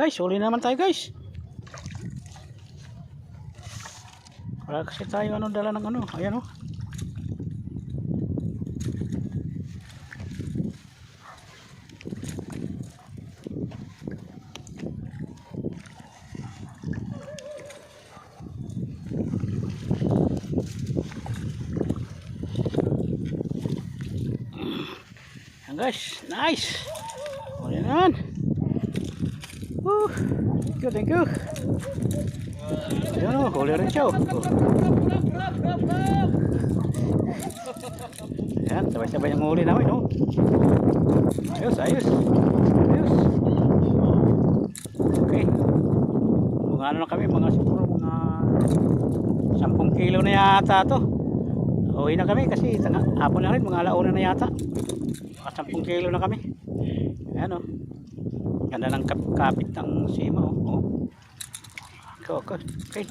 Guys, huli naman tayo guys. Wala kasi tayo dala ng ayan oh. Ayan guys, nice. Huli naman. Thank you. Ayan o, huli rin siya o. Ayan, sabay-sabay ang huli namin o. Ayos. Okay. Mga na kami, siguro mga 10 kilo na yata to. Uwi na kami kasi hapon na rin, mga alauna na yata. Mga 10 kilo na kami. Ayan o. Ganda ng kapit ng sima o. Okay.